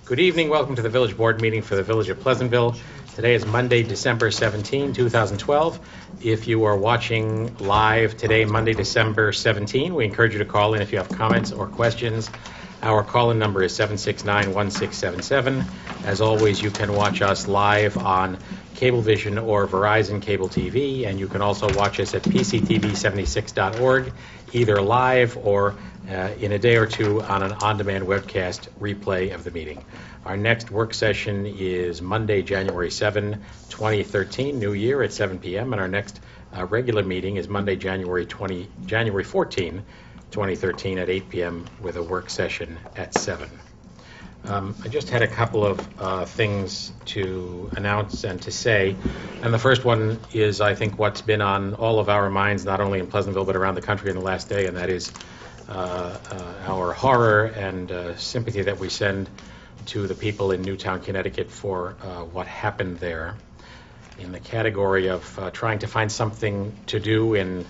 Good evening. Welcome to the Village Board meeting for the Village of Pleasantville. Today is Monday, December 17, 2012. If you are watching live today, Monday, December 17, we encourage you to call in if you have comments or questions. Our call-in number is 769-1677. As always, you can watch us live on Cablevision or Verizon Cable TV, and you can also watch us at pctv76.org, either live or in a day or two on an on-demand webcast replay of the meeting. Our next work session is Monday, January 7, 2013, New Year at 7 p.m., and our next regular meeting is Monday, January 14, 2013 at 8 p.m. with a work session at 7. I just had a couple of things to announce and to say, and the first one is, I think, what's been on all of our minds, not only in Pleasantville but around the country in the last day, and that is our horror and sympathy that we send to the people in Newtown, Connecticut for what happened there. In the category of trying to find something to do in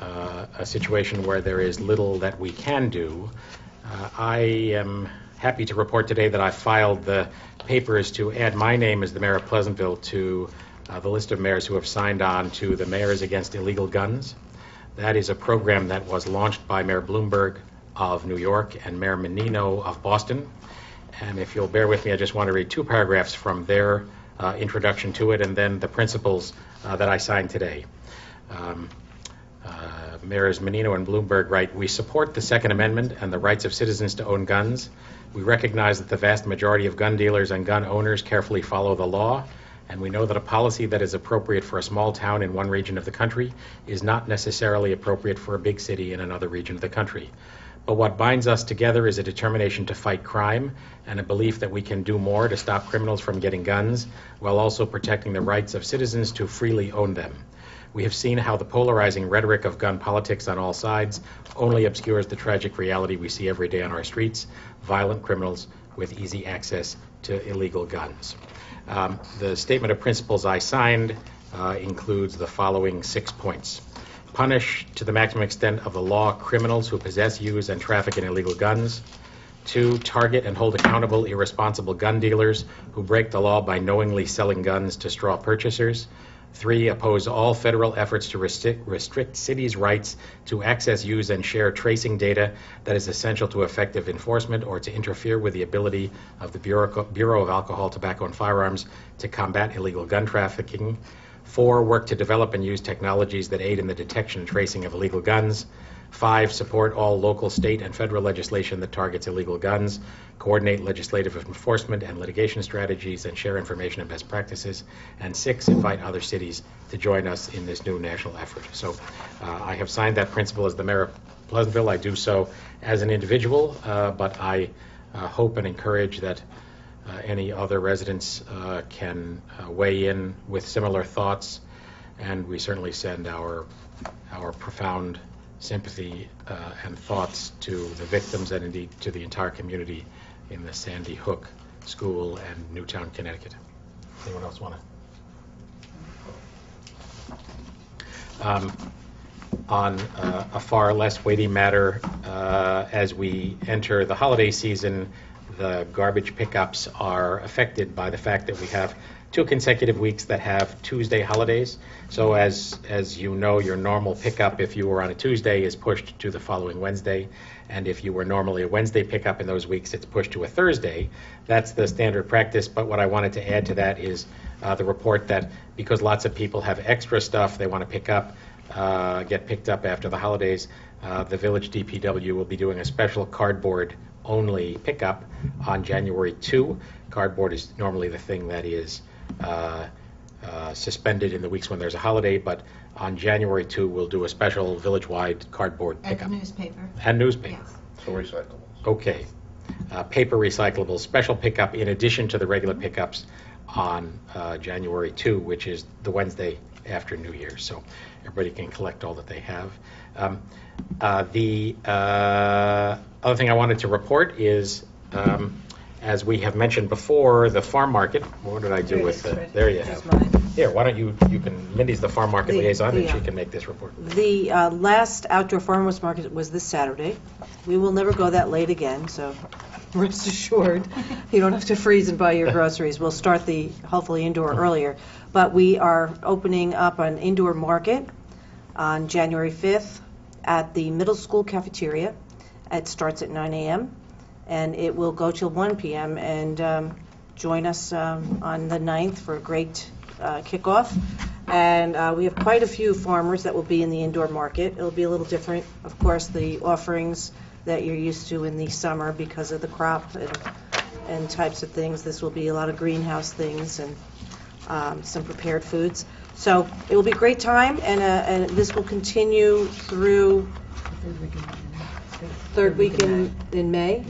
a situation where there is little that we can do, I am happy to report today that I filed the papers to add my name as the mayor of Pleasantville to the list of mayors who have signed on to the Mayors Against Illegal Guns. That is a program that was launched by Mayor Bloomberg of New York and Mayor Menino of Boston. And if you'll bear with me, I just want to read two paragraphs from their introduction to it and then the principles that I signed today. Mayors Menino and Bloomberg write, "We support the Second Amendment and the rights of citizens to own guns. We recognize that the vast majority of gun dealers and gun owners carefully follow the law, and we know that a policy that is appropriate for a small town in one region of the country is not necessarily appropriate for a big city in another region of the country. But what binds us together is a determination to fight crime and a belief that we can do more to stop criminals from getting guns while also protecting the rights of citizens to freely own them. We have seen how the polarizing rhetoric of gun politics on all sides only obscures the tragic reality we see every day on our streets, violent criminals with easy access to illegal guns." The statement of principles I signed includes the following 6 points. Punish to the maximum extent of the law criminals who possess, use, and traffic in illegal guns. 2, target and hold accountable irresponsible gun dealers who break the law by knowingly selling guns to straw purchasers. 3, oppose all federal efforts to restrict cities' rights to access, use, and share tracing data that is essential to effective enforcement or to interfere with the ability of the Bureau of Alcohol, Tobacco, and Firearms to combat illegal gun trafficking. 4, work to develop and use technologies that aid in the detection and tracing of illegal guns. 5, support all local, state, and federal legislation that targets illegal guns, coordinate legislative enforcement and litigation strategies, and share information and best practices. And 6, invite other cities to join us in this new national effort. So I have signed that principle as the mayor of Pleasantville. I do so as an individual, but I hope and encourage that any other residents can weigh in with similar thoughts, and we certainly send our profound sympathy and thoughts to the victims and indeed to the entire community in the Sandy Hook School and Newtown, Connecticut. Anyone else want to? On a far less weighty matter, as we enter the holiday season, the garbage pickups are affected by the fact that we have 2 consecutive weeks that have Tuesday holidays. So as you know, your normal pickup, if you were on a Tuesday, is pushed to the following Wednesday. And if you were normally a Wednesday pickup in those weeks, it's pushed to a Thursday. That's the standard practice. But what I wanted to add to that is the report that because lots of people have extra stuff they want to pick up, get picked up after the holidays, the Village DPW will be doing a special cardboard only pickup on January 2. Cardboard is normally the thing that is suspended in the weeks when there's a holiday, but on January 2 we'll do a special village-wide cardboard pickup. And newspaper. And newspaper. Yes. So recyclables. Okay. Paper recyclables, special pickup in addition to the regular pickups on January 2, which is the Wednesday after New Year's. So everybody can collect all that they have. The other thing I wanted to report is, as we have mentioned before, the farm market. What did I do with the? There you have. Here, why don't you can, Mindy's the farm market liaison, and she can make this report. The last outdoor farmers market was this Saturday. We will never go that late again, so rest assured, you don't have to freeze and buy your groceries. We'll start the, hopefully, indoor earlier. But we are opening up an indoor market on January 5th at the middle school cafeteria. It starts at 9 a.m. and it will go till 1 p.m. And join us on the 9th for a great kickoff. And we have quite a few farmers that will be in the indoor market. It'll be a little different, of course, the offerings that you're used to in the summer because of the crop and types of things. This will be a lot of greenhouse things and some prepared foods. So it will be a great time, and this will continue through third week in May,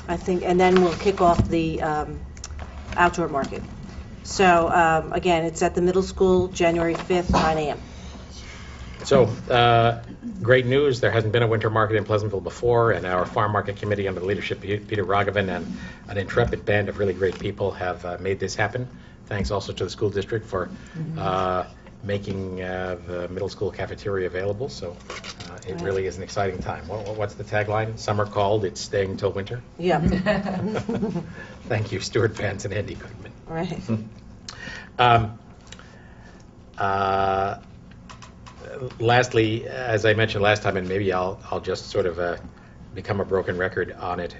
I think, and then we'll kick off the outdoor market. So again, it's at the middle school, January 5th, 9 a.m. So, great news. There hasn't been a winter market in Pleasantville before, and our farm market committee under the leadership of Peter Raghavan and an intrepid band of really great people have made this happen. Thanks also to the school district for making the middle school cafeteria available. So it really is an exciting time. What's the tagline? Summer called, it's staying until winter. Yeah. Thank you, Stuart Vance and Andy Goodman. Right. Lastly, as I mentioned last time, and maybe I'll just sort of become a broken record on it.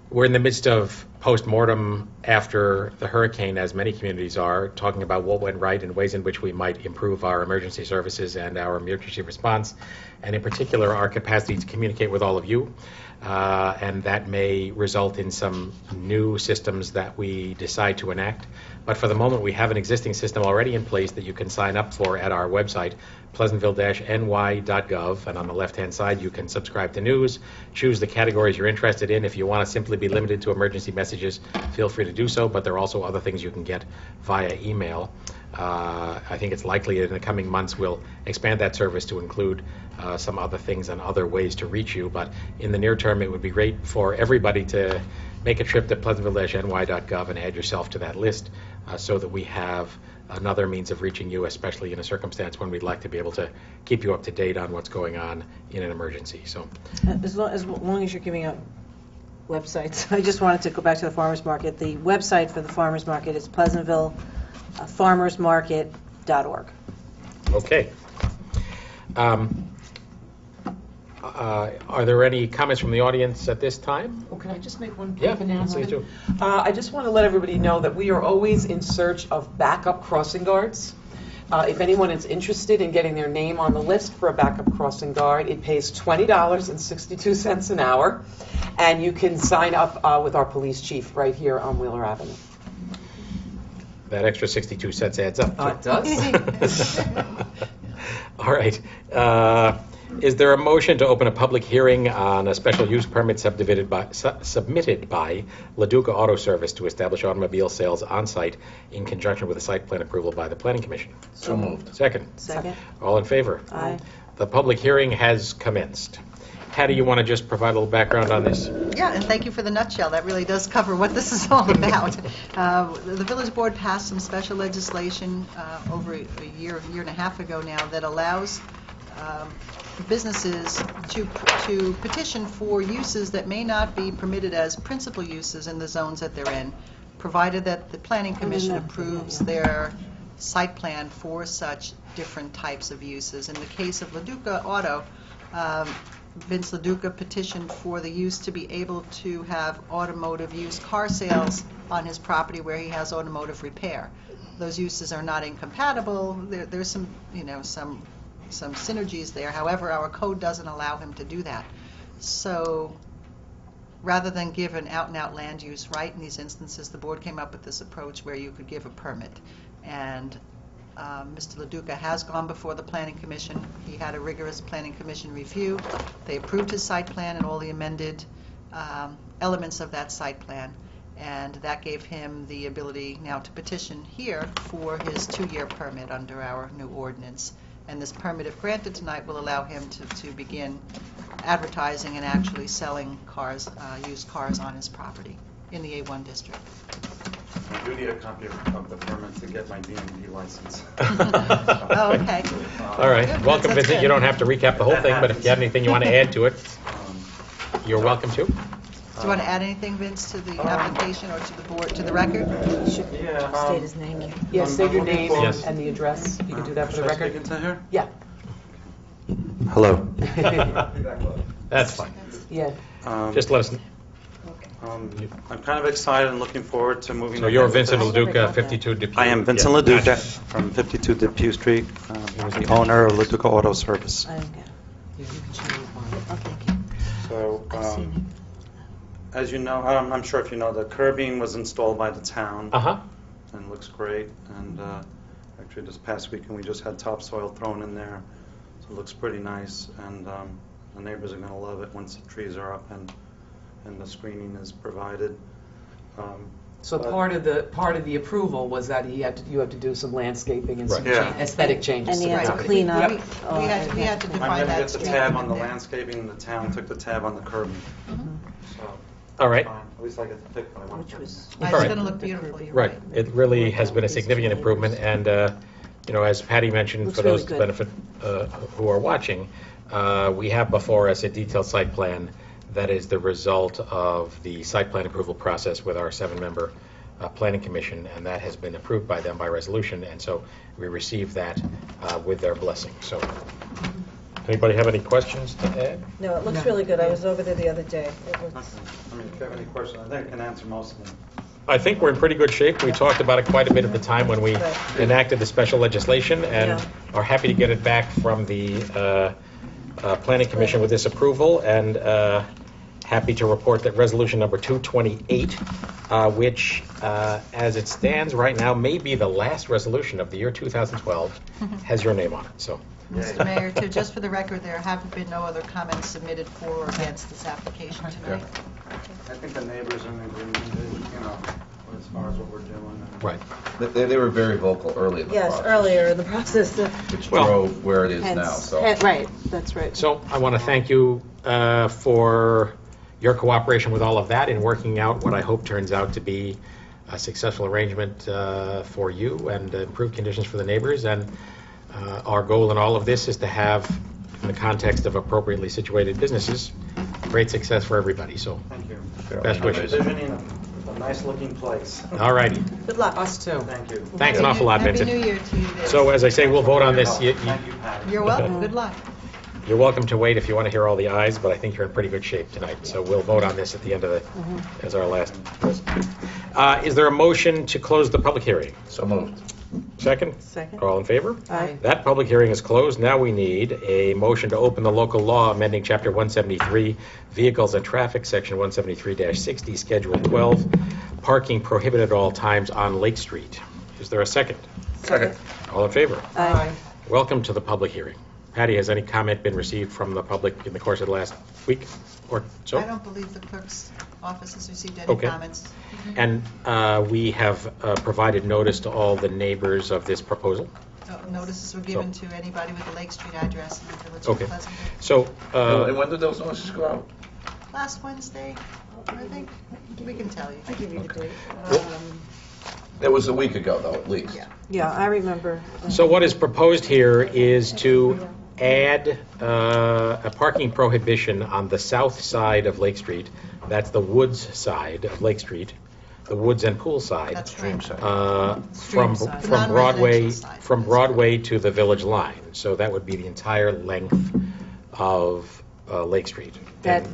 We're in the midst of post-mortem after the hurricane, as many communities are, talking about what went right and ways in which we might improve our emergency services and our emergency response, and in particular our capacity to communicate with all of you. And that may result in some new systems that we decide to enact. But for the moment, we have an existing system already in place that you can sign up for at our website, pleasantville-ny.gov. And on the left-hand side, you can subscribe to news, choose the categories you're interested in. If you want to simply be limited to emergency messages, feel free to do so. But there are also other things you can get via email. I think it's likely that in the coming months we'll expand that service to include some other things and other ways to reach you. But in the near term, it would be great for everybody to make a trip to pleasantville-ny.gov and add yourself to that list so that we have another means of reaching you, especially in a circumstance when we'd like to be able to keep you up to date on what's going on in an emergency. So, as long as you're giving out websites, I just wanted to go back to the farmers market. The website for the farmers market is pleasantvillefarmersmarket.org. Okay. Are there any comments from the audience at this time? Oh, can I just make one brief announcement? Please do. I just want to let everybody know that we are always in search of backup crossing guards. If anyone is interested in getting their name on the list for a backup crossing guard, it pays $20.62 an hour, and you can sign up with our police chief right here on Wheeler Avenue. That extra 62 cents adds up. It does. All right. Is there a motion to open a public hearing on a special use permit submitted by LaDuca Auto Service to establish automobile sales on site in conjunction with a site plan approval by the Planning Commission? So moved. Second. Second. All in favor? Aye. The public hearing has commenced. Hattie, you want to just provide a little background on this? Yeah, and thank you for the nutshell. That really does cover what this is all about. The village board passed some special legislation over a year and a half ago now that allows businesses to petition for uses that may not be permitted as principal uses in the zones that they're in, provided that the Planning Commission approves their site plan for such different types of uses. In the case of LaDuca Auto, Vince LaDuca petitioned for the use to be able to have automotive used car sales on his property where he has automotive repair. Those uses are not incompatible. There's some, some synergies there. However, our code doesn't allow him to do that. So rather than give an out-and-out land use right in these instances, the board came up with this approach where you could give a permit. And Mr. LaDuca has gone before the Planning Commission. He had a rigorous Planning Commission review. They approved his site plan and all the amended elements of that site plan. And that gave him the ability now to petition here for his 2-year permit under our new ordinance. And this permit, if granted tonight, will allow him to begin advertising and actually selling cars, used cars on his property in the A1 district. I do need a copy of the permit to get my DMV license. Oh, okay. All right. Good. Welcome, That's Vincent. good. You don't have to recap the whole thing, but if you have anything you want to add to it. You're welcome to. Do you want to add anything, Vince, to the application or to the board, to the record? Yeah. State his name and... Yes, state your name Yes. and the address. You can do that for the Should I record. speak into here? Yeah. Hello. That's fine. Yeah. Just let us, I'm kind of excited and looking forward to moving. so you're ahead with Vincent this. LaDuca, 52 Depew. I am Vincent Yeah, LaDuca gotcha. from 52 Depew Street, the owner of LaDuca Auto Service. I don't get it. You can show it on. Oh, thank you. So, I've seen as you know, I'm sure if you know, the curbing was installed by the town Uh-huh. and looks great. And actually, this past weekend, we just had topsoil thrown in there, so it looks pretty nice. And the neighbors are going to love it once the trees are up and the screening is provided. So But- part of the approval was that you had to do some landscaping and some Right. Yeah. aesthetic changes. And to he the had to property. clean up. We had to I'm define going to that. get the street tab on the there. landscaping, and the town took the tab on the curbing. So, All right. fine. At least I get to pick what I want. Which to was... It's All right. going to look beautiful, you're Right. right. It really has been a significant improvement, and, as Patty mentioned, Looks for those really to good. benefit who are watching, we have before us a detailed site plan that is the result of the site plan approval process with our 7-member planning commission, and that has been approved by them by resolution, and so we received that with their blessing. So, anybody have any questions to add? No, it looks really good. I was over there the other day. It looks... I mean, if you have any questions, I think I can answer most of them. I think we're in pretty good shape. We talked about it quite a bit at the time when we Right. enacted the special legislation, and Yeah. are happy to get it back from the Planning Commission with this approval, and happy to report that resolution number 228, which, as it stands right now, may be the last resolution of the year 2012, has your name on it. So, Mr. Mayor, just for the record, there have been no other comments submitted for or against this application tonight. I think the neighbors are in agreement, as far as what we're doing. right. They were very vocal early in the Yes, process. earlier in the process. Which Well, drove where it is Hence- now, so. Right, that's right. So I want to thank you for your cooperation with all of that in working out what I hope turns out to be a successful arrangement for you and improved conditions for the neighbors. And our goal in all of this is to have, in the context of appropriately situated businesses, great success for everybody. So, Thank you. best wishes. Envisioning a nice-looking place. All righty. Good luck. Us too. Thank you. Thanks an awful lot, Vincent. Happy New Year to you, Vince. So as I say, we'll vote on this. Thank you, Patty. You're welcome, good luck. You're welcome to wait if you want to hear all the ayes, but I think you're in pretty good shape tonight. So we'll vote on this at the end of the, as our last. Is there a motion to close the public hearing? So moved. Second? Second. All in favor? Aye. That public hearing is closed. Now we need a motion to open the local law amending Chapter 173, Vehicles and Traffic, Section 173-60, Schedule 12, parking prohibited at all times on Lake Street. Is there a second? Second. All in favor? Aye. Welcome to the public hearing. Patty, has any comment been received from the public in the course of the last week or so? I don't believe the clerk's office has received any Okay. comments. And we have provided notice to all the neighbors of this proposal. Notices were given to anybody with the Lake Street address in the village of Okay. Pleasantville. So, And when did those notices go out? Last Wednesday, I think, we can tell you. I give you the date. It was a week ago, though, at least. Yeah. Yeah, I remember. so what is proposed here is to add a parking prohibition on the south side of Lake Street. That's the woods side of Lake Street, the woods and pool side. That's Stream right. side. From side. The Broadway, non-residential side. from Broadway to the village line. So that would be the entire length of Lake Street. That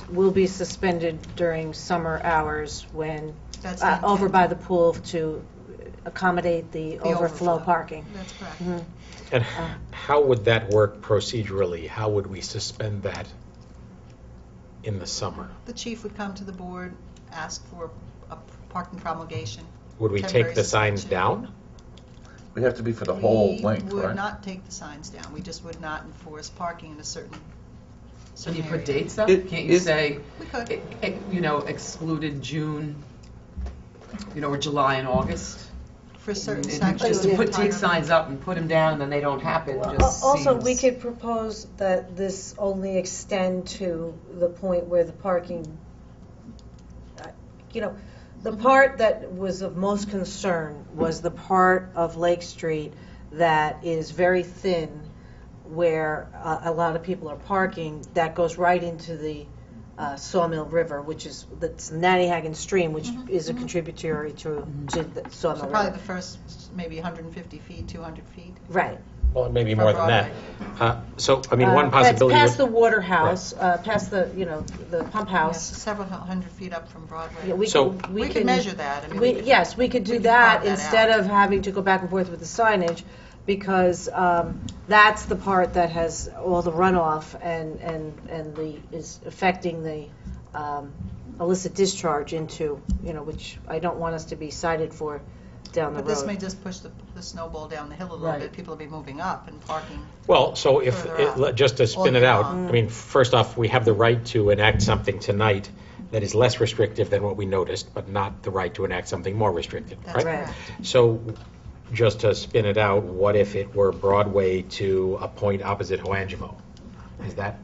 will be suspended during summer hours when, That's the over intent. by the pool to accommodate the The overflow parking. That's correct. Mhm. And how would that work procedurally? How would we suspend that in the summer? The chief would come to the board, ask for a parking promulgation. Would we temporary take the signs suspension. down? We have to be for the whole length, We would right? not take the signs down. We just would not enforce parking in a certain Can you area. put dates up? It- Can't you it- say, We could. excluded June, or July and August? For certain Just sections. to of take time. signs up and put them down, and then they don't happen, just Also, seems- we could propose that this only extend to the point where the parking, The part that was of most concern was the part of Lake Street that is very thin, where a lot of people are parking, that goes right into the Sawmill River, which is the Nannyhagen Stream, which is a contributory to the Sawmill So probably River. the first maybe 150 feet, 200 feet. Right. Well, maybe For more than that. So, I mean, one That's possibility past the would... water house, past the, the pump Yes, house. several hundred feet up from Broadway. Yeah, we So- can- We could measure that. I mean, We, could- yes, we could do we could that carve that instead out. of having to go back and forth with the signage, because that's the part that has all the runoff and is affecting the illicit discharge into, which I don't want us to be cited for down the But this may road. just push the snowball down the hill a little Right. bit. People will be moving up and parking. Well, so if, Further out. just to spin All it year out, long. I mean, first off, we have the right to enact something tonight that is less restrictive than what we noticed, but not the right to enact something more restrictive, That's right? correct. So, just to spin it out, what if it were Broadway to a point opposite Hoangimo? Is that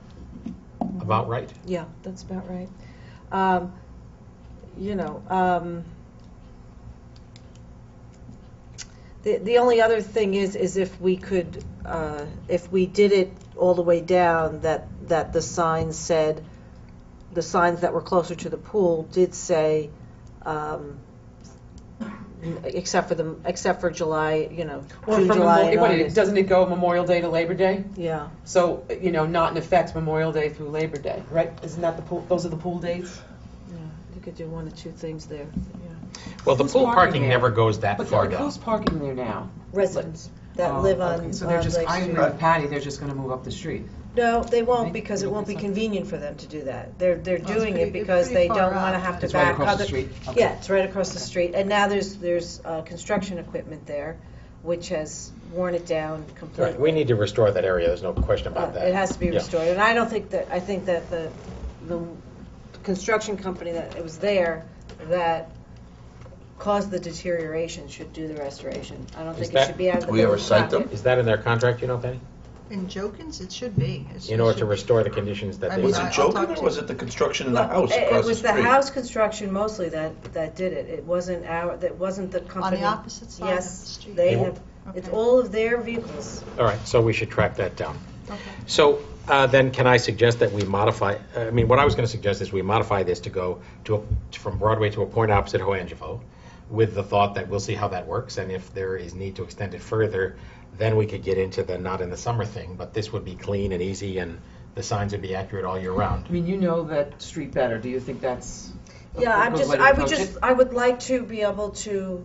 about right? Yeah, that's about right. The only other thing is if we could, if we did it all the way down, that the signs said, the signs that were closer to the pool did say, except for July, Or June, from July, and August. doesn't it go Memorial Day to Labor Day? Yeah. So, not in effect Memorial Day through Labor Day, right? Isn't that the pool, those are the pool dates? Yeah, you could do one or two things there. Yeah. Well, the Who's pool parking parking there? never goes that But far who's down. parking there now? Residents that Oh, live on okay. So they're just, Lake I Street. agree with Patty, they're just gonna move up the street. No, they won't, Right? because it It'll won't be be something. convenient for them to do that. They're doing pretty- it because it's they pretty don't far want to out. have to It's right back across the other. street? Okay. Yeah, it's right across the street, and now there's construction equipment there, which has worn it down Right, completely. we need to restore that area, there's no question about that. It has to be Yeah. restored, and I think that the construction company that it was there that caused the deterioration should do the restoration. I don't Is think it that- should be out of the Do we ever village cite them? pocket. Is that in their contract, Penny? In Jokins, it should be. In order to restore the conditions that I they... mean, Was I'll it talk Joken to- or was it the construction in the house It across the was street? the house construction mostly that did it. It wasn't that wasn't the On company. the opposite side of the Yes, street. they They have, it's Okay. all of their vehicles. All right, so we should track that down. Okay. So then can I suggest that we modify, what I was going to suggest is we modify this to go from Broadway to a point opposite Hoangimo, with the thought that we'll see how that works, and if there is need to extend it further, then we could get into the not in the summer thing, but this would be clean and easy, and the signs would be accurate all year round. I mean, you know that street better, do you think that's? a Yeah, good way to approach it? I would like to be able to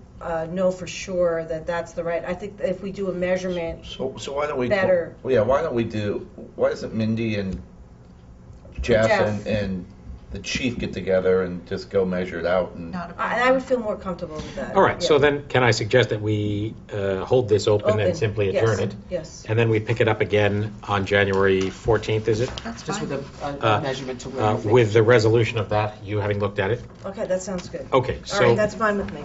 know for sure that that's the right, I think that if we do a measurement, So why don't we? Better. Yeah, why doesn't Mindy and Jeff and the chief get together and just go measure it out and? Not a I problem. would feel more comfortable with that. All right, so yeah. then can I suggest that we hold this open and simply yes, adjourn it? Yes. And then we pick it up again on January 14th, is it? That's Just fine. with a Uh, measurement to where you think. With the resolution of that, you having looked at it? Okay, that sounds good. Okay, All right, so that's fine with me.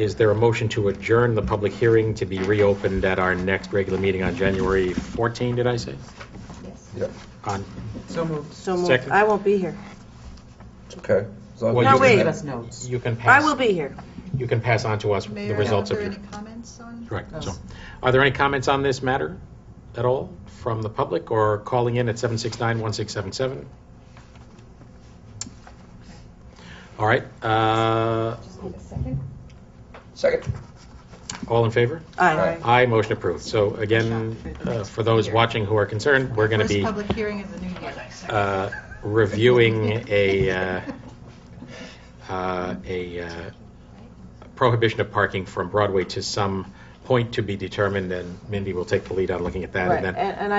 is there a motion to adjourn the public hearing to be reopened at our next regular meeting on January 14, did I say? Yeah, On, So moved. So moved. Second. I won't be here. it's okay. As long as Well, we you No, can- wait. Give us notes. you can I pass, will be here. you can pass on to us Mayor, the results are of there your... any comments on? Correct. No. So, are there any comments on this matter at all from the public or calling in at 769-1677? All right, Second. all in favor? Aye. Aye, motion approved. So again, for those watching who are concerned, we're going to First be public hearing of the new year. reviewing a prohibition of parking from Broadway to some point to be determined, and Mindy will take the lead on looking at that. Right, And then, and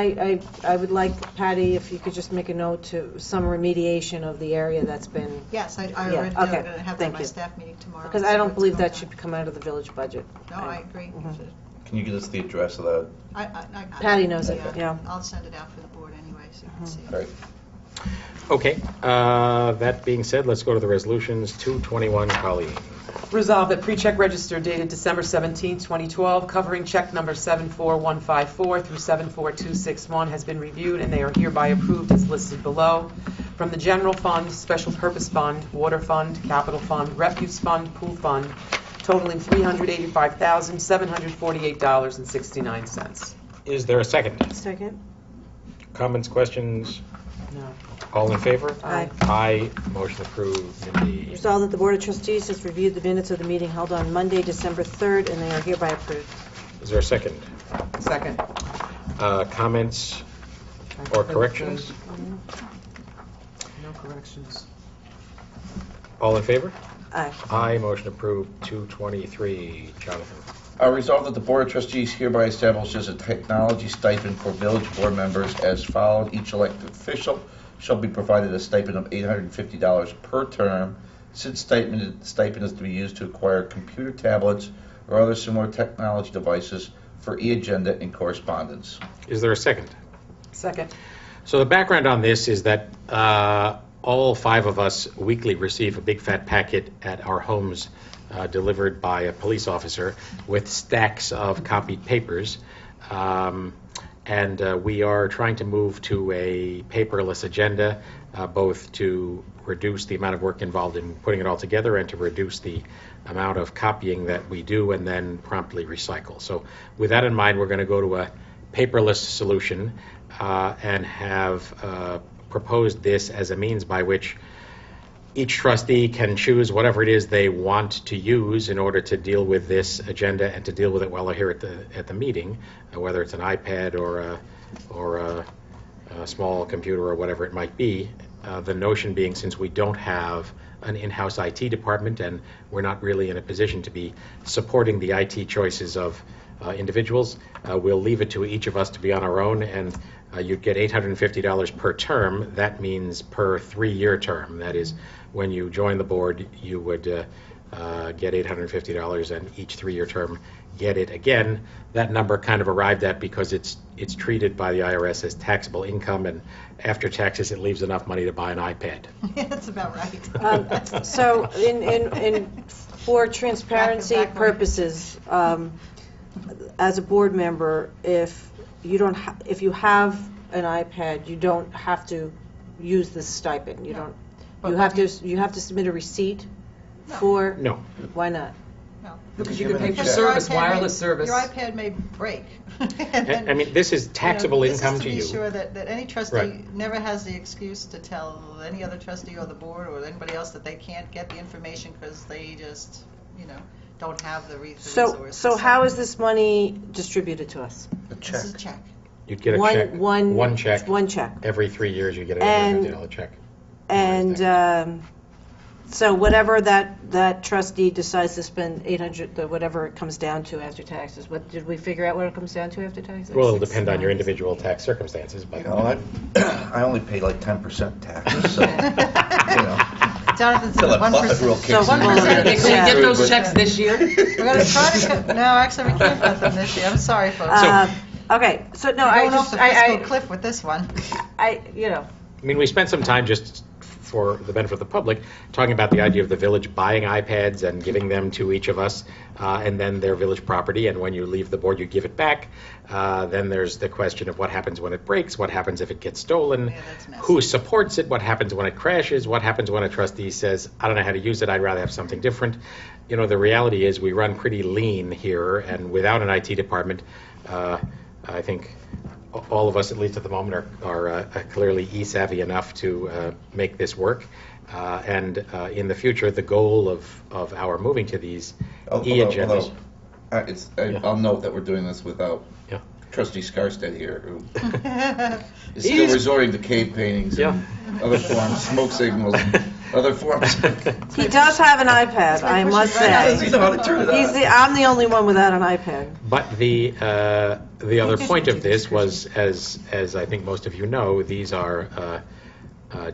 I would like, Patty, if you could just make a note to some remediation of the area that's been, Yes, I Yeah, already, okay, I'm going to have that thank at my you. staff meeting tomorrow. because see I don't what's believe going that on. should come out of the village budget. No, I agree. Can you give us the address of that? Patty knows it, yeah. I'll send it out for the board anyway, so you can see it. Right. okay, that being said, let's go to the resolutions. 221, Colleen. Resolved that pre-check register dated December 17, 2012, covering check number 74154 through 74261 has been reviewed, and they are hereby approved as listed below. From the general fund, special purpose fund, water fund, capital fund, refuse fund, pool fund, totaling $385,748.69. Is there a second? Second? Comments, questions? No. All in favor? Aye. Aye. Motion approved. Mindy. Resolved that the Board of Trustees has reviewed the minutes of the meeting held on Monday, December 3rd, and they are hereby approved. Is there a second? Second. Comments or corrections? No corrections. All in favor? Aye. Aye. Motion approved. 223. Jonathan. Resolved that the Board of Trustees hereby establishes a technology stipend for village board members as followed. Each elected official shall be provided a stipend of $850 per term. Said stipend is to be used to acquire computer tablets or other similar technology devices for e-agenda and correspondence. Is there a second? Second. So the background on this is that all 5 of us weekly receive a big fat packet at our homes delivered by a police officer with stacks of copied papers. And we are trying to move to a paperless agenda, both to reduce the amount of work involved in putting it all together and to reduce the amount of copying that we do and then promptly recycle. So with that in mind, we're going to go to a paperless solution and have proposed this as a means by which each trustee can choose whatever it is they want to use in order to deal with this agenda and to deal with it while they're here at the meeting, whether it's an iPad or a small computer or whatever it might be. The notion being, since we don't have an in-house IT department and we're not really in a position to be supporting the IT choices of individuals, we'll leave it to each of us to be on our own, and you'd get $850 per term. That means per 3-year term. That is, when you join the board, you would get $850, and each 3-year term get it again. That number kind of arrived at because it's treated by the IRS as taxable income, and after taxes, it leaves enough money to buy an iPad. That's about right. So for transparency Back one. purposes, as a board member, if you have an iPad, you don't have to use this stipend. You don't. But You have to submit a receipt for. No. Why not? No. Because you can pay for Because your service, iPad wireless may- service. Your iPad may break. I mean, this is taxable income to This you. is to be sure that any trustee Right. never has the excuse to tell any other trustee or the board or anybody else that they can't get the information because they just, don't have the resources. So how is this money distributed to us? A This check. is a check. You'd get a One- check. one- One check. One check. Every 3 years, you get an And- $850 check. And so whatever that trustee decides to spend 800, whatever it comes down to after taxes, what, did we figure out what it comes down to after taxes? Well, it'll depend on your individual tax circumstances, but I only pay like 10% taxes, so, Jonathan's Till at that butthurt 1%. kicks in. 1%. Can we Yeah. get those checks this year? We're going to try to cut, no, actually, we can't cut them this year. I'm sorry, folks. Okay, so no, We're I going off just, the fiscal I, cliff with this one. I, I mean, we spent some time just for the benefit of the public talking about the idea of the village buying iPads and giving them to each of us, and then they're village property, and when you leave the board, you give it back. Then there's the question of what happens when it breaks, what happens if it gets stolen, Yeah, that's messy. who supports it, what happens when it crashes, what happens when a trustee says, I don't know how to use it, I'd rather have something different. The reality is we run pretty lean here, and without an IT department, I think all of us, at least at the moment, are clearly e-savvy enough to make this work. And in the future, the goal of our moving to these e-agendas. I'll note that we're doing this without Yeah. Trustee Skarstead here, who is He's- still resorting to cave paintings and other forms, smoke signals, and other forms. he does have an iPad, I must Does he say. know how to turn it on? I'm the only one without an iPad. But the other point of this was, as I think most of you know, these are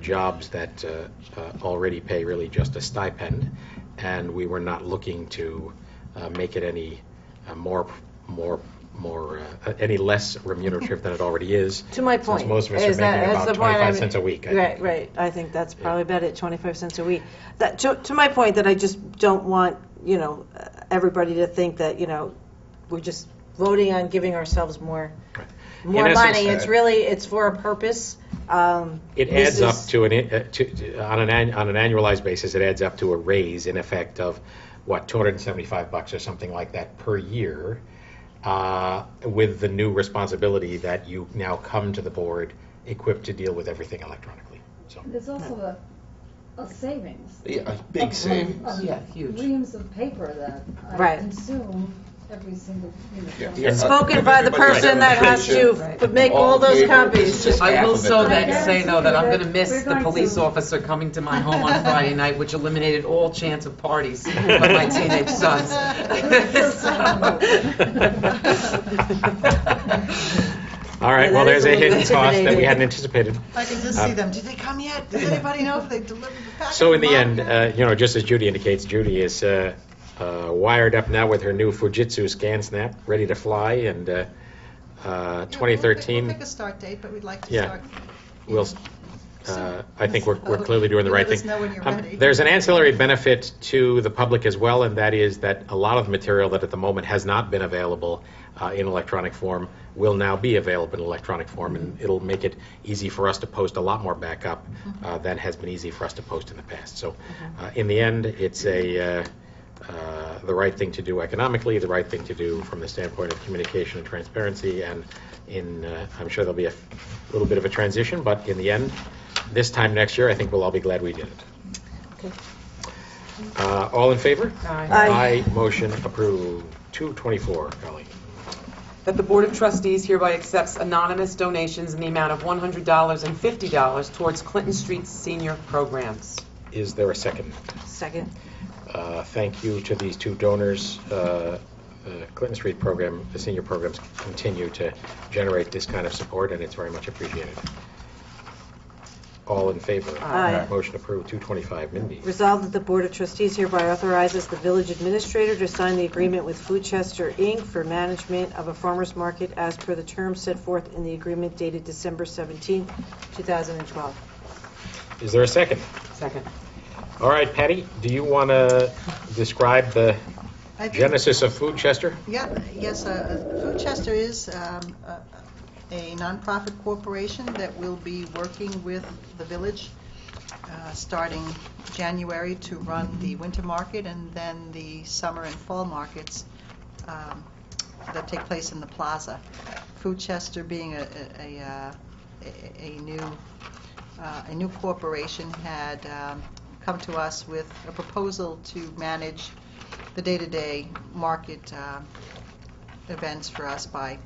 jobs that already pay really just a stipend, and we were not looking to make it any any less remunerative than it already is. To my Since point. most of us are is that- making that's about the point 25 I'm- cents a week. I think. Right, right. I think that's probably about it, 25 cents a week. That, to my point, that I just don't want, everybody to think that, we're just voting on giving ourselves more In essence, money. It's for a purpose. It adds up to on an annualized basis, it adds up to a raise in effect of what, $275 or something like that per year, with the new responsibility that you now come to the board equipped to deal with everything electronically. So, There's also a savings. Yeah, a big savings. Of Yeah, huge. reams of paper that I Right. consume every single, Yeah. It's spoken by the person that has to make all those copies. I will so I that say though that I'm going to miss We're the going police to- officer coming to my home on Friday night, which eliminated all chance of parties by my teenage sons. all right, Yeah, well, that there's is a a little hidden cost that we intimidating. hadn't anticipated. I can just see them. Did they come yet? Does anybody know if they delivered the package? So in the tomorrow? end, just as Judy indicates, Judy is wired up now with her new Fujitsu ScanSnap, ready to fly, and Yeah, 2013, We'll pick a start date, but we'd like to Yeah. start. we'll, I think we're clearly doing the right Let us thing. know when you're ready. There's an ancillary benefit to the public as well, and that is that a lot of the material that at the moment has not been available in electronic form will now be available in electronic form, and it'll make it easy for us to post a lot more backup than has been easy for us to post in the past. So in the end, it's the right thing to do economically, the right thing to do from the standpoint of communication and transparency, and I'm sure there'll be a little bit of a transition, but in the end, this time next year, I think we'll all be glad we did it. Okay. All in favor? Aye. Motion approved. 224, Colleen. That the Board of Trustees hereby accepts anonymous donations in the amount of $100 and $50 towards Clinton Street senior programs. Is there a second? Second. Thank you to these two donors. Clinton Street program, the senior programs continue to generate this kind of support, and it's very much appreciated. All in favor? Aye. Motion approved. 225, Mindy. Resolved that the Board of Trustees hereby authorizes the village administrator to sign the agreement with Foodchester, Inc. for management of a farmer's market as per the terms set forth in the agreement dated December 17, 2012. Is there a second? Second. All right, Patty, do you want to describe the I think- genesis of Foodchester? Yeah, yes, Foodchester is a nonprofit corporation that will be working with the village starting January to run the winter market and then the summer and fall markets that take place in the plaza. Foodchester being a new corporation had come to us with a proposal to manage the day-to-day market events for us by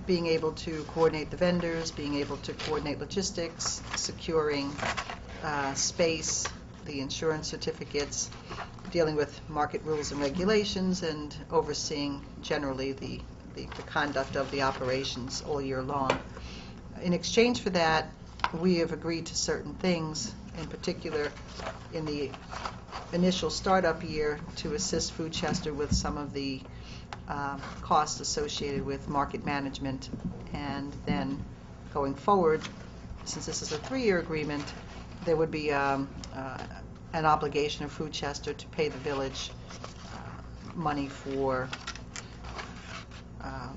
being able to coordinate the vendors, being able to coordinate logistics, securing space, the insurance certificates, dealing with market rules and regulations, and overseeing generally the conduct of the operations all year long. In exchange for that, we have agreed to certain things, in particular in the initial startup year to assist Foodchester with some of the costs associated with market management, and then going forward, since this is a 3-year agreement, there would be an obligation of Foodchester to pay the village money for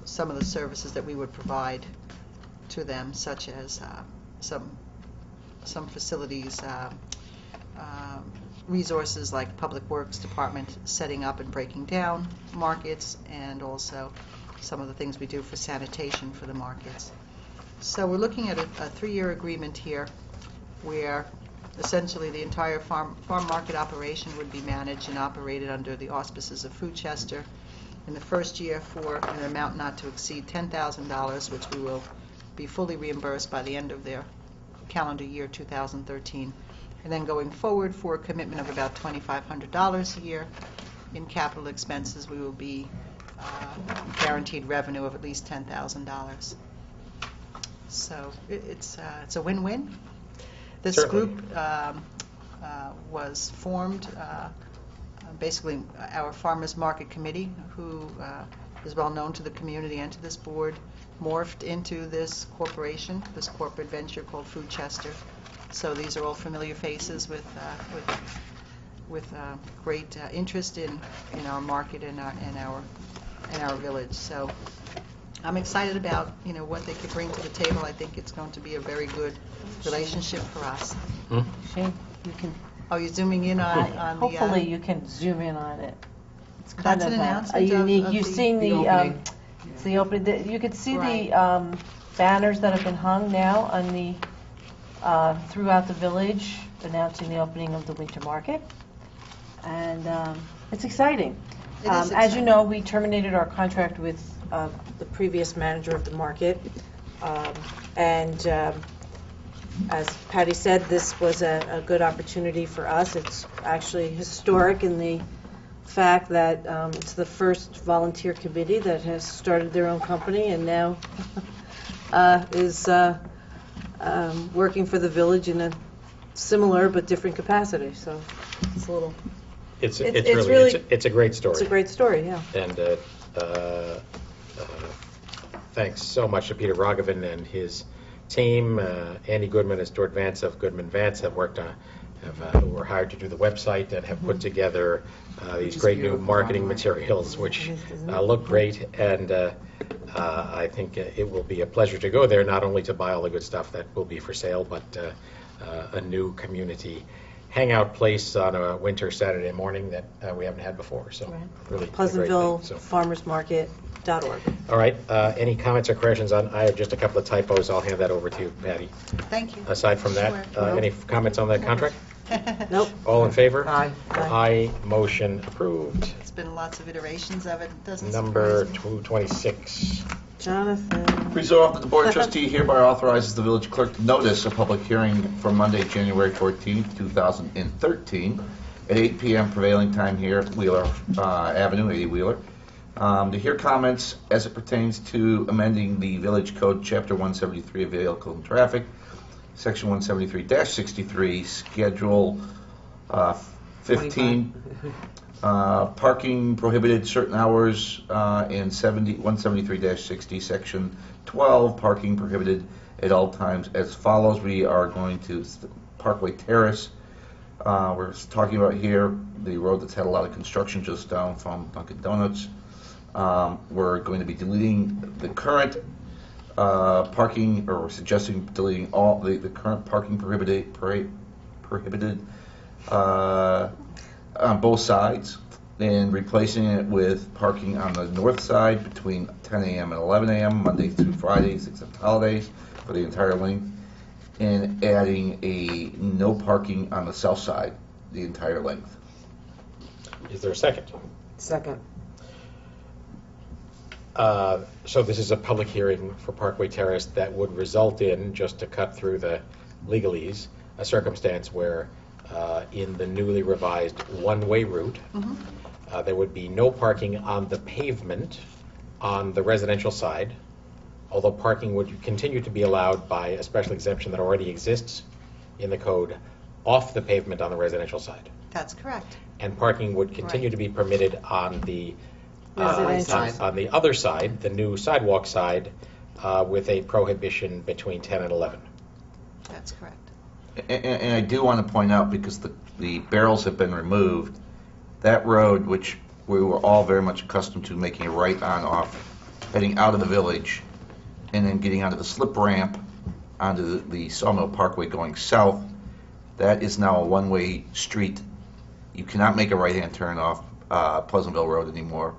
some of the services that we would provide to them, such as some facilities, resources like Public Works Department setting up and breaking down markets, and also some of the things we do for sanitation for the markets. So we're looking at a 3-year agreement here where essentially the entire farm market operation would be managed and operated under the auspices of Foodchester. In the first year for an amount not to exceed $10,000, which we will be fully reimbursed by the end of their calendar year 2013. And then going forward for a commitment of about $2,500 a year in capital expenses, we will be guaranteed revenue of at least $10,000. So it's a win-win. This Certainly. group was formed, basically our Farmers Market Committee, who is well known to the community and to this board, morphed into this corporation, this corporate venture called Foodchester. So these are all familiar faces with great interest in our market and our village. So I'm excited about what they could bring to the table. I think it's going to be a very good relationship for us. Shane, you can, Oh, you're zooming in on the. hopefully you can zoom in on it. It's kind That's of an a announcement of unique, you've the- seen the the, opening. it's the opening, you could see Right. the banners that have been hung now on the, throughout the village announcing the opening of the winter market. And it's exciting. It is As you exciting. know, we terminated our contract with the previous manager of the market. And as Patty said, this was a good opportunity for us. It's actually historic in the fact that it's the first volunteer committee that has started their own company and now is working for the village in a similar but different capacity. So it's a little, It's It's really, really- it's a great story. it's a great story, yeah. And thanks so much to Peter Rogovan and his team. Andy Goodman and Stuart Vance of Goodman Vance have worked on, who were hired to do the website and have put together these great new marketing materials, which look great. And I think it will be a pleasure to go there, not only to buy all the good stuff that will be for sale, but a new community hangout place on a winter Saturday morning that we haven't had before. So Right. really a great Pleasantville thing. So, Farmersmarket.org. all right. Any comments or corrections on? I have just a couple of typos. I'll hand that over to you, Patty. Thank you. Aside from that, Sure. any comments on that contract? Nope. All in favor? Aye. Aye. Motion approved. It's been lots of iterations of it. It doesn't Number surprise me. 226. Jonathan. Resolved that the Board of Trustees hereby authorizes the village clerk to notice a public hearing for Monday, January 14th, 2013, at 8 p.m. prevailing time here, Wheeler Avenue, 80 Wheeler, to hear comments as it pertains to amending the Village Code, Chapter 173 of Vehicle and Traffic, Section 173-63, Schedule 15, parking prohibited certain hours, and 173-60, Section 12, parking prohibited at all times as follows. We are going to Parkway Terrace. We're talking about here the road that's had a lot of construction just down from Dunkin' Donuts. We're going to be deleting the current parking, or we're suggesting deleting all the current parking prohibited on both sides, and replacing it with parking on the north side between 10 a.m. and 11 a.m., Monday through Fridays, except holidays, for the entire length, and adding a no parking on the south side, the entire length. Is there a second? Second. So this is a public hearing for Parkway Terrace that would result in, just to cut through the legalese, a circumstance where in the newly revised one-way route, there would be no parking on the pavement on the residential side, although parking would continue to be allowed by a special exemption that already exists in the code off the pavement on the residential side. That's correct. And parking would continue Right. to be permitted on the Residential. on the other side, the new sidewalk side, with a prohibition between 10 and 11. That's correct. And I do want to point out, because the barrels have been removed, that road, which we were all very much accustomed to making a right on off, heading out of the village, and then getting onto the slip ramp onto the Sawmill Parkway going south, that is now a one-way street. You cannot make a right-hand turn off Pleasantville Road anymore.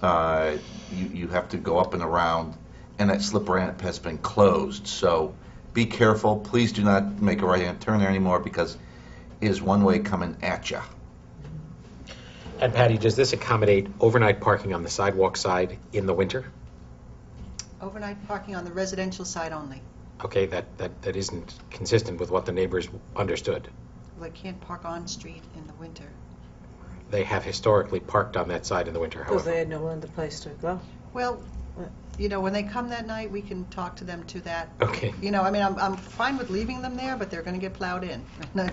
You have to go up and around, and that slip ramp has been closed. So be careful. Please do not make a right-hand turn there anymore, because it is one way coming at you. And Patty, does this accommodate overnight parking on the sidewalk side in the winter? Overnight parking on the residential side only. Okay, that isn't consistent with what the neighbors understood. They can't park on street in the winter. They have historically parked on that side in the winter, Because they however. had no other place to go. Well, you know, when they come that night, we can talk to them to that. Okay. You know, I mean, I'm fine with leaving them there, but they're going to get plowed in.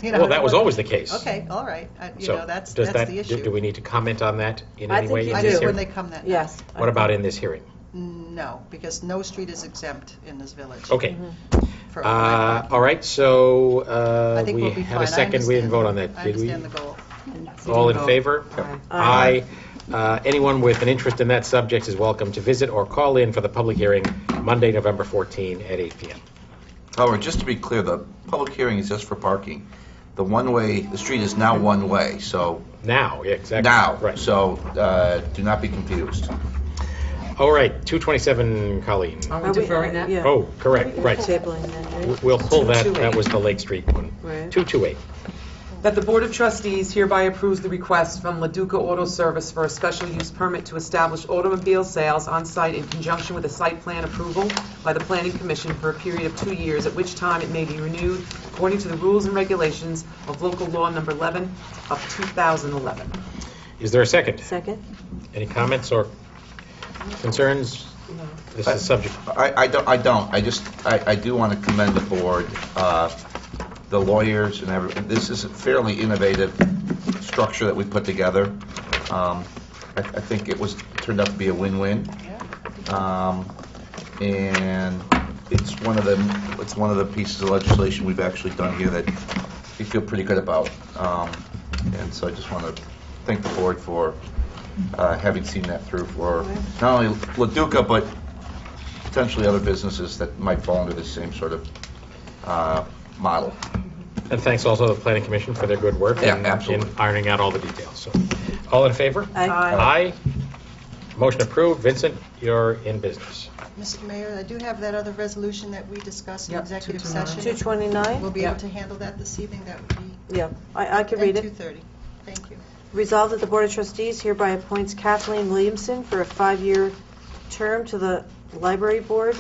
You know, Well, that was always the case. Okay, all right. You So know, that's does that- the issue. Do we need to comment on that in I any think way you in I this do do. when hearing? they come that night. Yes. What about in this hearing? No, because no street is exempt in this village. Okay. For overnight parking. All right, so I think we we'll be have a fine. I second. We didn't understand- vote on that, I did we? understand the goal. All in favor? Aye. Aye. Anyone with an interest in that subject is welcome to visit or call in for the public hearing Monday, November 14 at 8 p.m. However, just to be clear, the public hearing is just for parking. The street is now one way, so Now, yeah, exactly. now, Right. so do not be confused. All right, 227, Colleen. Are Are we we- deferring that? yeah. Oh, correct, right. Tabling that, right? We'll pull that, 228. that was the Lake Street one. Right. 228. That the Board of Trustees hereby approves the request from Leduca Auto Service for a special use permit to establish automobile sales on site in conjunction with a site plan approval by the Planning Commission for a period of 2 years, at which time it may be renewed according to the rules and regulations of local law number 11 of 2011. Is there a second? Second? Any comments or concerns? This is subject. I don't. I do want to commend the board, the lawyers and everything. This is a fairly innovative structure that we put together. I think it turned out to be a win-win. And it's one of the pieces of legislation we've actually done here that we feel pretty good about. And so I just want to thank the board for having seen that through for not only Leduca, but potentially other businesses that might fall under the same sort of model. And thanks also to the Planning Commission for their good work Yeah, in absolutely. ironing out all the details. So, all in favor? Aye. Aye. Motion approved. Vincent, you're in business. Mr. Mayor, I do have that other resolution that we discussed in Yep, executive 229. session. 229? We'll be Yep. able to handle that this evening. That would be Yeah, I can read at it. 2:30. Thank you. Resolved that the Board of Trustees hereby appoints Kathleen Williamson for a 5-year term to the Library Board.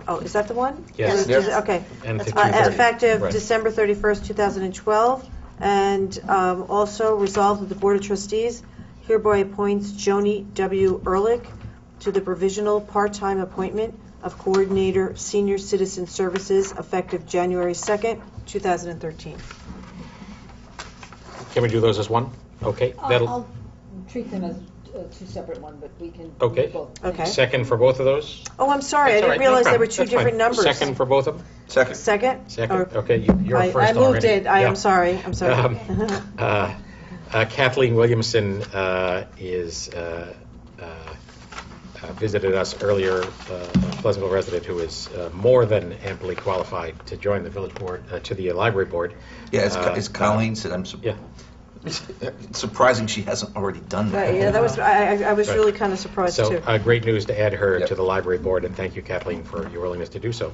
Oh, is that the one? Yes. Is it- Okay. And to That's 2:30. Effective Right. December 31st, 2012. And also resolved that the Board of Trustees hereby appoints Joni W. Ehrlich to the provisional part-time appointment of Coordinator Senior Citizen Services effective January 2nd, 2013. Can we do those as one? Okay. I'll treat them as two separate ones, but we can do Okay. both. Okay. Second for both of those? Oh, I'm sorry, I That's all didn't right, no realize there were problem. two That's fine. different numbers. Second for both of them? Second. Second? Second? Or- Okay, you're I first already. moved it, I Yeah. am sorry, I'm sorry. Kathleen Williamson visited us earlier, a Pleasantville resident who is more than amply qualified to join the village board, to the library board. Yeah, as Colleen said, Yeah. it's surprising she hasn't already done that. Right, yeah, that was, I was Right. really kind of surprised So, too. great news to add her Yep. to the library board, and thank you, Kathleen, for your willingness to do so.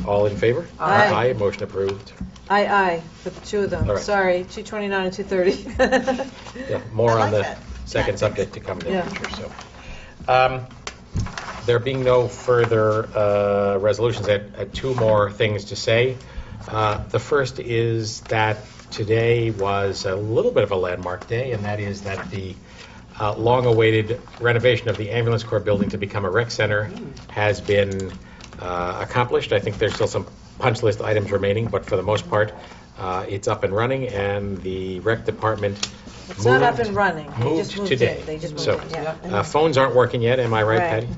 All in favor? Aye. Aye, motion approved. Aye, for the two of them, All right. sorry, 229 and 230. Yeah, more I on like the that. second Yeah. subject to come in the Yeah. future, so. There being no further resolutions, I had two more things to say. The first is that today was a little bit of a landmark day, and that is that the long-awaited renovation of the ambulance corps building to become a rec center has been accomplished. I think there's still some punch list items remaining, but for the most part, it's up and running, and the rec department It's not up moved- and running, they moved just moved today. in, they just So, moved in, yeah. Phones aren't working yet, am I right, Right. Patty?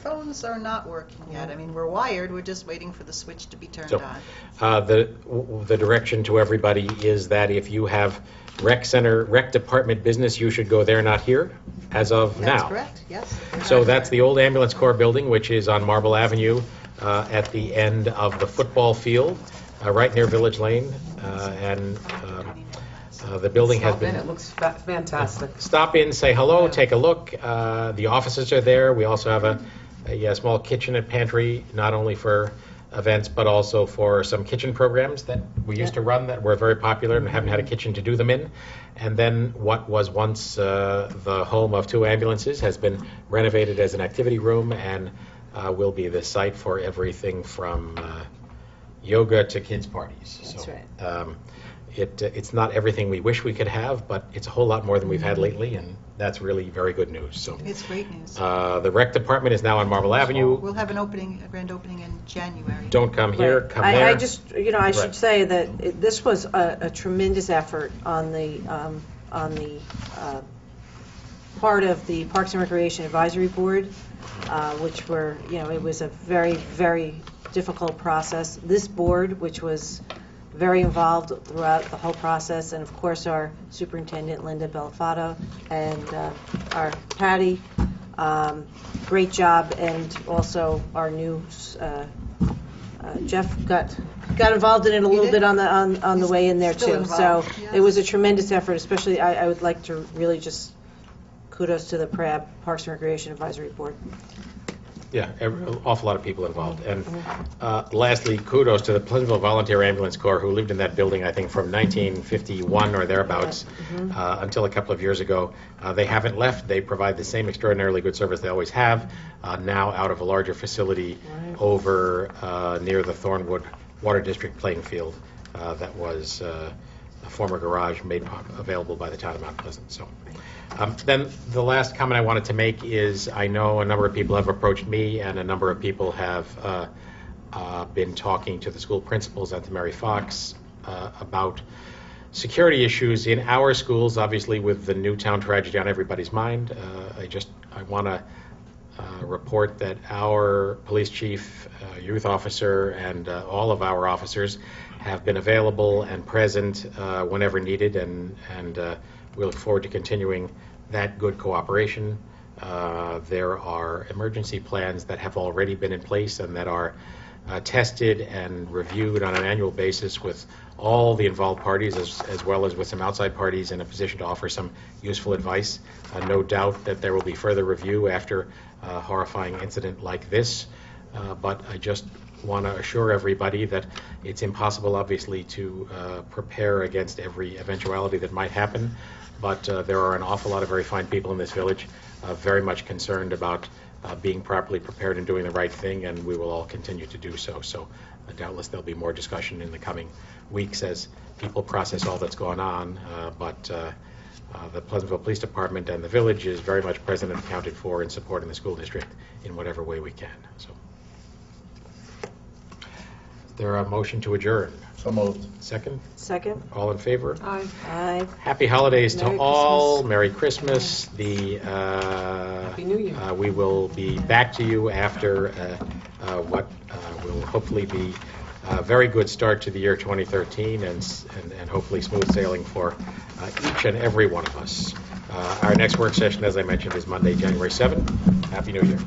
Phones are not working yet. I mean, we're wired, we're just waiting for the switch to be turned So, on. the direction to everybody is that if you have rec center, rec department business, you should go there, not here, as of now. That's correct, yes. So that's the old ambulance corps building, which is on Marble Avenue at the end of the football field, right near Village Lane. And the building has Stop in, been... it looks fantastic. Stop in, say hello, Yeah. take a look. The offices are there. We also have a small kitchen and pantry, not only for events, but also for some kitchen programs that we used to run that were very popular and haven't had a kitchen to do them in. And then what was once the home of two ambulances has been renovated as an activity room and will be the site for everything from yoga to kids' parties. That's So, right. It's not everything we wish we could have, but it's a whole lot more than we've had lately, and that's really very good news. So, It's great news. the rec department is now on Marble Avenue. We'll have a grand opening in January. Don't come here, Right. come there. I just, I should Right. say that this was a tremendous effort on the part of the Parks and Recreation Advisory Board, which were, it was a very, very difficult process. This board, which was very involved throughout the whole process, and of course our superintendent Linda Belfato and our Patty, great job, and also our new Jeff got involved in it a little did? bit on the way in there Still too. involved, So yes. it was a tremendous effort, especially I would like to really just kudos to the PRAB, Parks and Recreation Advisory Board. Yeah, an awful lot of people involved. And lastly, kudos to the Pleasantville Volunteer Ambulance Corps, who lived in that building, I think, from 1951 or thereabouts until a couple of years ago. They haven't left. They provide the same extraordinarily good service they always have, now out of a larger facility over near the Thornwood Water District playing field that was a former garage made available by the town of Mount Pleasant. So. Then the last comment I wanted to make is I know a number of people have approached me and a number of people have been talking to the school principals and to Mary Fox about security issues in our schools, obviously with the Newtown tragedy on everybody's mind. I want to report that our police chief, youth officer, and all of our officers have been available and present whenever needed, and we look forward to continuing that good cooperation. There are emergency plans that have already been in place and that are tested and reviewed on an annual basis with all the involved parties as well as with some outside parties in a position to offer some useful advice. No doubt that there will be further review after a horrifying incident like this, but I just want to assure everybody that it's impossible, obviously, to prepare against every eventuality that might happen. But there are an awful lot of very fine people in this village, very much concerned about being properly prepared and doing the right thing, and we will all continue to do so. So doubtless there'll be more discussion in the coming weeks as people process all that's going on. But the Pleasantville Police Department and the village is very much present and accounted for in supporting the school district in whatever way we can. So, is there a motion to adjourn? So moved. Second? Second? All in favor? Aye. Aye. Happy holidays to Merry all. Christmas. Merry Christmas. Happy New Year. We will be back to you after what will hopefully be a very good start to the year 2013 and hopefully smooth sailing for each and every one of us. Our next work session, as I mentioned, is Monday, January 7th. Happy New Year.